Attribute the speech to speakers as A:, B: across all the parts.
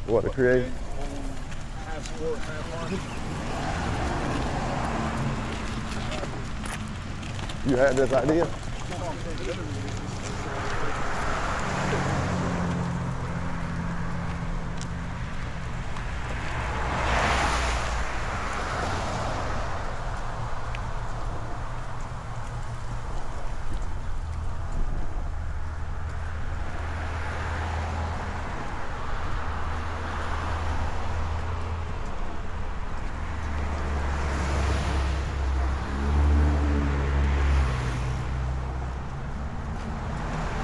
A: What to create?
B: Half sport, half art.
A: You had this idea?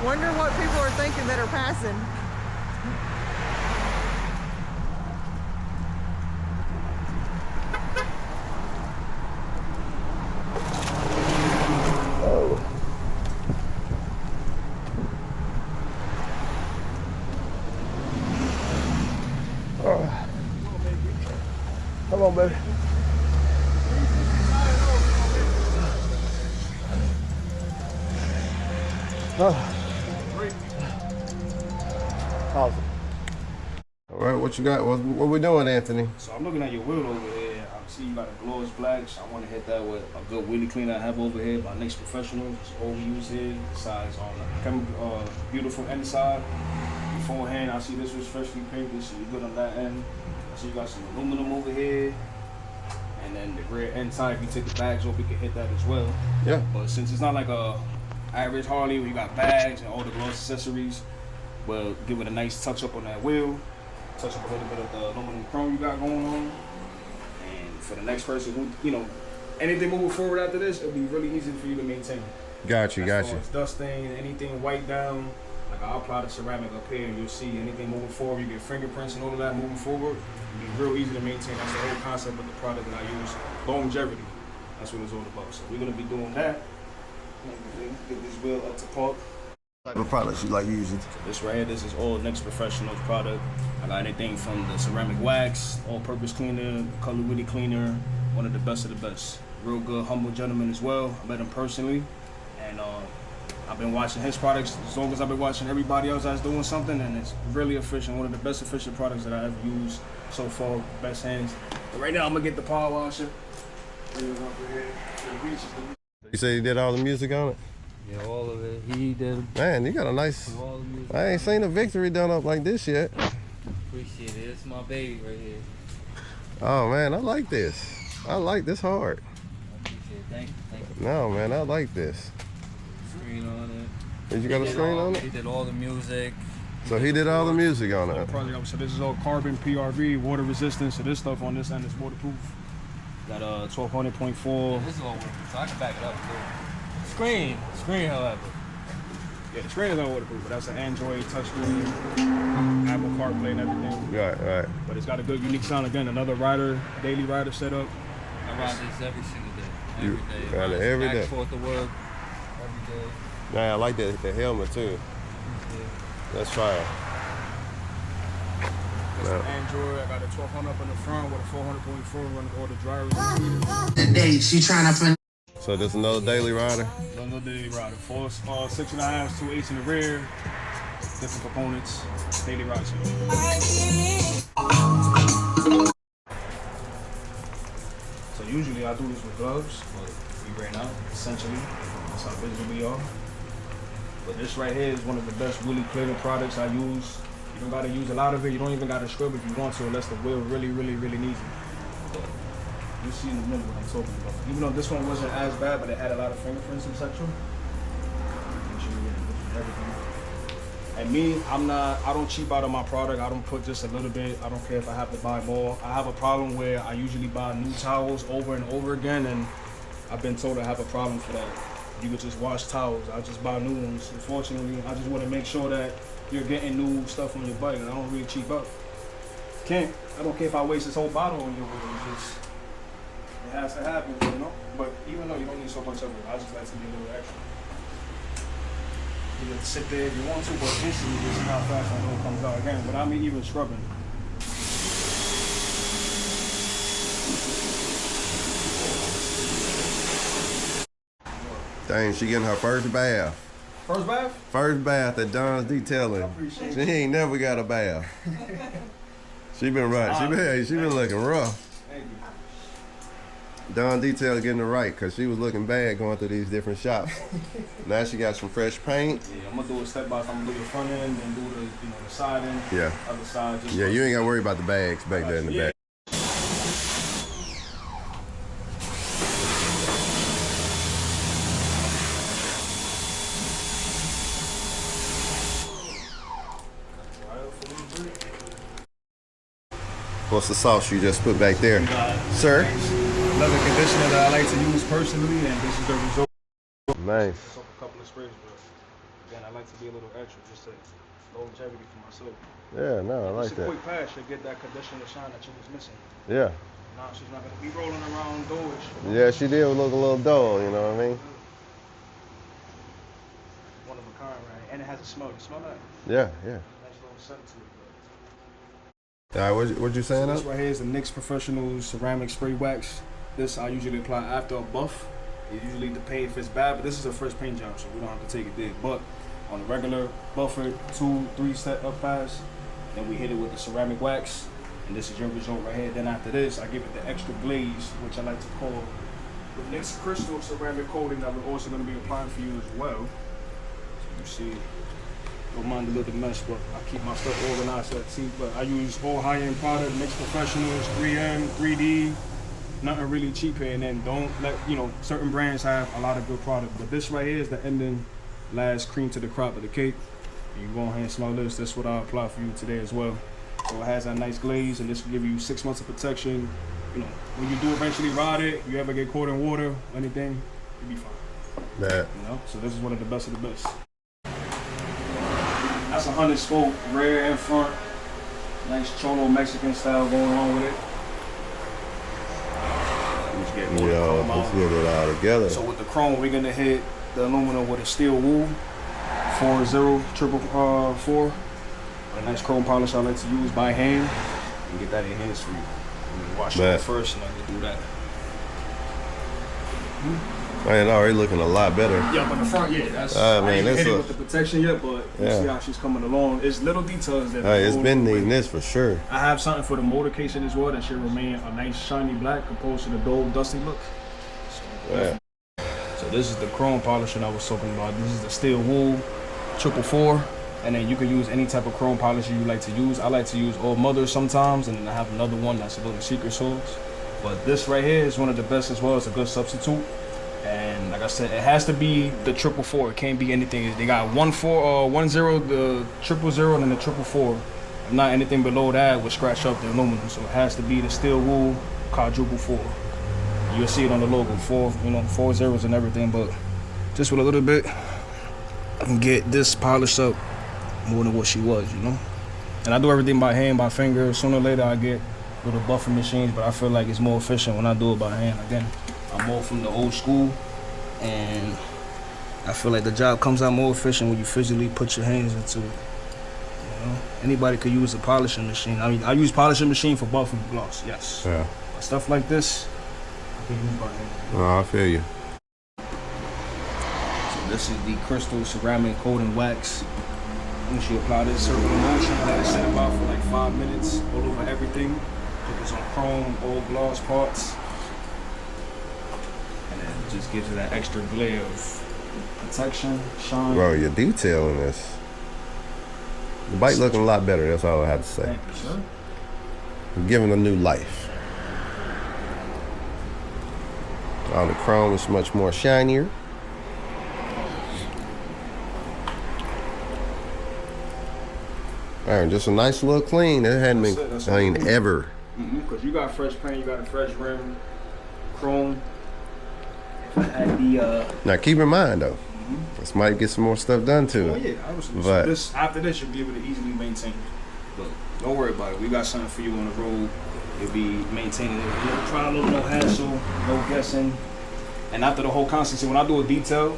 C: Wonder what people are thinking that are passing.
A: Come on, baby. Awesome. All right, what you got? What we doing, Anthony?
B: So I'm looking at your wheel over here. I see you got a gloss black. So I want to hit that with a good wheelie cleaner I have over here by Next Professional. It's all we use here. Besides on the beautiful inside. Beforehand, I see this was freshly painted, so you're good on that end. So you got some aluminum over here. And then the rear end side, if you take the bags off, we can hit that as well.
A: Yeah.
B: But since it's not like a average Harley where you got bags and all the gloss accessories, we'll give it a nice touch up on that wheel. Touch up a little bit of the aluminum chrome you got going on. And for the next person who, you know, anything moving forward after this, it'll be really easy for you to maintain.
A: Got you, got you.
B: As dust stain, anything white down, like I'll apply the ceramic up here and you'll see anything moving forward, you get fingerprints and all of that moving forward. It'll be real easy to maintain. That's the whole concept of the product that I use. Longevity. That's what it's all about. So we're gonna be doing that. Get this wheel up to park.
A: What type of products you like using?
B: So this right here, this is all Next Professional product. I got anything from the ceramic wax, all-purpose cleaner, color wheelie cleaner, one of the best. Real good, humble gentleman as well. I met him personally, and I've been watching his products as long as I've been watching everybody else that's doing something, and it's really efficient. One of the best efficient products that I ever used so far, best hands. But right now, I'm gonna get the power washer.
A: You say you did all the music on it?
D: Yeah, all of it. He did.
A: Man, you got a nice.
D: All the music.
A: I ain't seen a victory done up like this yet.
D: Appreciate it. It's my baby right here.
A: Oh man, I like this. I like this hard.
D: I appreciate it. Thank you.
A: No man, I like this.
D: Screen on it.
A: Did you got a screen on it?
D: He did all the music.
A: So he did all the music on it.
B: So this is all carbon PRV, water resistant. So this stuff on this end is waterproof. Got a 1200.4.
D: This is all waterproof, so I can back it up too. Screen, however.
B: Yeah, the screen is not waterproof, but that's an Android touchscreen, Apple CarPlay and everything.
A: Right.
B: But it's got a good, unique sound. Again, another daily rider setup.
D: I ride this every single day.
A: You
D: Every day.
A: ride it every
D: Back
A: day?
D: and forth to work. Every day.
A: Yeah, I like the helmet too.
D: Yeah.
A: That's fire.
B: It's
A: Yeah.
B: an Android. I got a 1200 up in the front with a 400.4 running all the drivers.
E: Day, she trying to.
A: So this another daily rider?
B: Another daily rider. 6.5, 2 8s in the rear. Different components. Daily rider. So usually I do this with gloves, but we ran out, essentially. That's how busy we are. But this right here is one of the best wheelie cleaning products I use. You don't gotta use a lot of it. You don't even gotta scrub if you want to, unless the wheel really needs it. But you see in the middle what I'm talking about. Even though this one wasn't as bad, but it had a lot of fingerprints, etc. Make sure you get everything. And me, I don't cheap out on my product. I don't put just a little bit. I don't care if I have to buy more. I have a problem where I usually buy new towels over and over again, and I've been told I have a problem for that. You could just wash towels. I just buy new ones. Unfortunately, I just want to make sure that you're getting new stuff on your bike, and I don't really cheap out. Can't. I don't care if I waste this whole bottle on your wheel. It's just, it has to happen, you know? But even though you don't need so much of it, I just like to be a little extra. You can sit there if you want to, but instantly you see how fast I know it comes out again, without me even scrubbing.
A: Dang, she getting her first bath.
B: First bath?
A: First bath at Don's Detailing.
B: I appreciate
A: She ain't never got a bath. She been right. She been looking rough.
B: Thank you.
A: Dawn Detail getting it right because she was looking bad going through these different shops. Now she got some fresh paint.
B: Yeah, I'm gonna do it step by step. I'm gonna do the front end, then do the the side end.
A: Yeah.
B: Other side. Just
A: Yeah, you ain't got to worry about the bags back there in the back. What's the sauce you just put back there? Sir?
B: Leather conditioner that I like to use personally, and this is the result.
A: Nice.
B: Just off a couple of sprays, but again, I like to be a little extra, just to longevity for myself.
A: Yeah, no, I like
B: Just a
A: that.
B: quick pass should get that conditioner shine that you was missing.
A: Yeah.
B: Now she's not gonna be rolling around doors.
A: Yeah, she did look a little dull, you know what I mean?
B: One of a kind, right? And it has a smell. You smell that?
A: Yeah, yeah.
B: Nice little scent to it.
A: All right, what you saying?
B: This right here is the NYX Professional Ceramic Spray Wax. This I usually apply after a buff. Usually the paint if it's bad, but this is a fresh paint job, so we don't have to take it there. But on a regular buffer, 2-3 step up pass, then we hit it with the ceramic wax, and this is your result right here. Then after this, I give it the extra glaze, which I like to call the NYX Crystal Ceramic Coating that we're also going to be applying for you as well. So you see, don't mind a little mess, but I keep my stuff organized at see. But I use all high-end product, NYX Professionals, 3M, 3D, nothing really cheap here. And then don't let, certain brands have a lot of good product. But this right here is the ending, last cream to the crop of the cake. You can go ahead and smell this. That's what I apply for you today as well. So it has that nice glaze, and this will give you 6 months of protection. When you do eventually ride it, you ever get caught in water or anything, you'll be fine.
A: Yeah.
B: So this is one of the best of the best. That's a 100 spoke, rear and front. Nice Cholo Mexican style going on with it.
A: Yo, let's get it all together.
B: So with the chrome, we're gonna hit the aluminum with a steel wool, 40444. A nice chrome polish I like to use by hand. You get that in hands for you. Wash it off first, and I can do that.
A: Man, already looking a lot better.
B: Yeah, but the front, that's.
A: Man,
B: I ain't
A: that's
B: hit it with the protection yet, but you see how she's coming along. It's little details that.
A: It's been needing this for sure.
B: I have something for the motor casing as well that should remain a nice shiny black opposed to the dull dusty look. So this is the chrome polishing I was talking about. This is the steel wool 444, and then you can use any type of chrome polisher you like to use. I like to use All Mother sometimes, and then I have another one that's a little secret sauce. But this right here is one of the best as well. It's a good substitute. And like I said, it has to be the 444. It can't be anything. They got 10, the 000, and then the 444. If not anything below that would scratch up the aluminum. So it has to be the steel wool 444. You'll see it on the logo, 4 zeros and everything. But just with a little bit, and get this polished up more than what she was, And I do everything by hand, by finger. Sooner or later I get little buffer machines, but I feel like it's more efficient when I do it by hand. Again, I'm more from the old school, and I feel like the job comes out more efficient when you physically put your hands into it. Anybody could use a polishing machine. I mean, I use polishing machine for buffing gloss, yes.
A: Yeah.
B: But stuff like this, I can use by hand.
A: Oh, I feel you.
B: So this is the crystal ceramic coating wax. Once you apply this circular motion, let it sit about for like 5 minutes all over everything. Put this on chrome, old gloss parts. And then it just gives it that extra glare of protection, shine.
A: Bro, your detail in this. The bike looking a lot better, that's all I have to say.
B: Thank you, sir.
A: Giving a new life. All the chrome is much more shinier. Alright, just a nice little clean. It hadn't been clean ever.
B: Because you got fresh paint, you got a fresh rim, chrome. I had the
A: Now keep in mind though, this might get some more stuff done to it.
B: yeah, obviously.
A: But
B: after this, you'll be able to easily maintain. But don't worry about it. We got something for you on the road. You'll be maintaining it. No problem, no hassle, no guessing. And after the whole constancy, when I do a detail,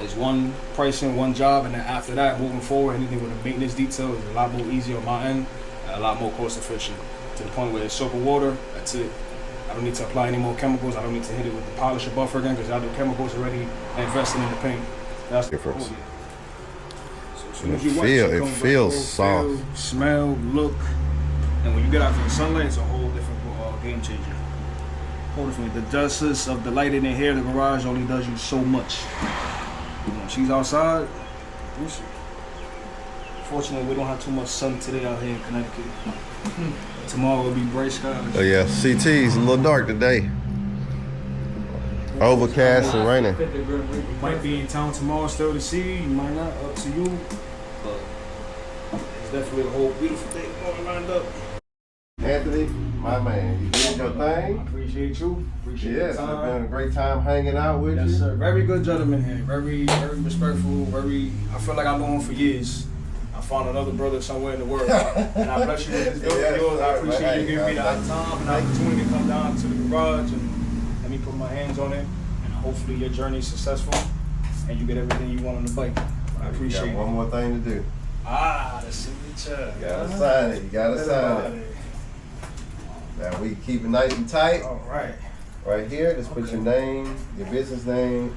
B: it's one pricing, one job, and then after that, moving forward, anything with a maintenance detail is a lot more easier on my end, and a lot more cost efficient. To the point where it's soap and water, that's it. I don't need to apply any more chemicals. I don't need to hit it with the polisher buffer again because I do chemicals already investing in the paint. That's the difference. So as soon as you
A: it feels soft.
B: Smell, look, And when you get out to the sunlight, it's a whole different game changer. Whole different. The justice of the light in the hair, the garage only does you so much. When she's outside, fortunately we don't have too much sun today out here in Connecticut. Tomorrow will be bright skies.
A: Oh yeah, CT's a little dark today. Overcast and raining.
B: You might be in town tomorrow still to see, you might not, up to you. But it's definitely a whole beautiful day going lined up.
A: Anthony, my man, you did your thing.
B: I appreciate you. Appreciate
A: Yes,
B: your
A: it's
B: time.
A: been a great time hanging out with
B: Yes,
A: you.
B: sir. Very good gentleman here. Very, very respectful. I feel like I've known him for years. I found another brother somewhere in the world. And I bless you with this building
A: Yes,
B: of yours. I
A: sir,
B: appreciate
A: man.
B: you giving me the time and the opportunity to come down to the garage and let me put my hands on it. And hopefully your journey is successful and you get everything you want on the bike. I appreciate
A: You
B: it.
A: got one more thing to do.
B: The signature.
A: You gotta sign it. You gotta sign it. Now we keep it nice and tight.
B: All right.
A: Right here, just put your name, your business name,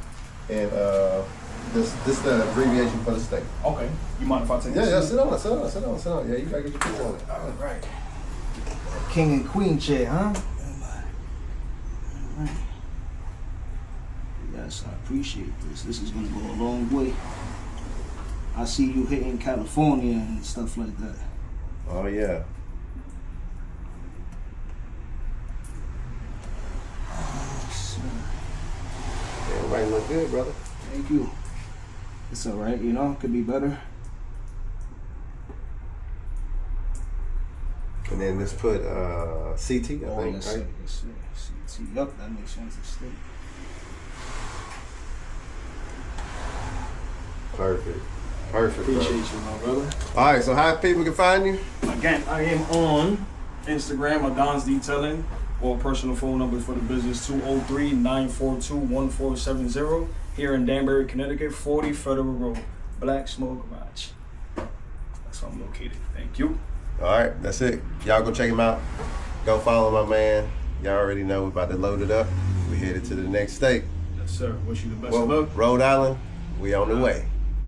A: and this the abbreviation for the state.
B: Okay. You mind if I take
A: Yeah,
B: this?
A: sit on. Yeah, you gotta get your picture on it.
B: All right. King and queen chair, huh? All right. Yes, I appreciate this. This is gonna go a long way. I see you hitting California and stuff like that.
A: Oh yeah. Everybody look good, brother.
B: Thank you. It's all right, you know, could be better.
A: And then just put CT, I think,
B: Yes,
A: right?
B: sir. Yes, sir. CT. Yup, that makes sense.
A: Perfect. Perfect,
B: Appreciate
A: bro.
B: you, my brother.
A: All right, so how people can find you?
B: Again, I am on Instagram, Adon's Detailing, or personal phone number for the business, 203-942-1470, here in Danbury, Connecticut, 40 Federal Road, Black Smoke Garage. That's where I'm located. Thank you.
A: All right, that's it. Y'all go check him out. Go follow my man. Y'all already know we're about to load it up. We headed to the next state.
B: Yes, sir. Wish you the best of
A: Well,
B: luck.
A: Rhode Island, we on the way.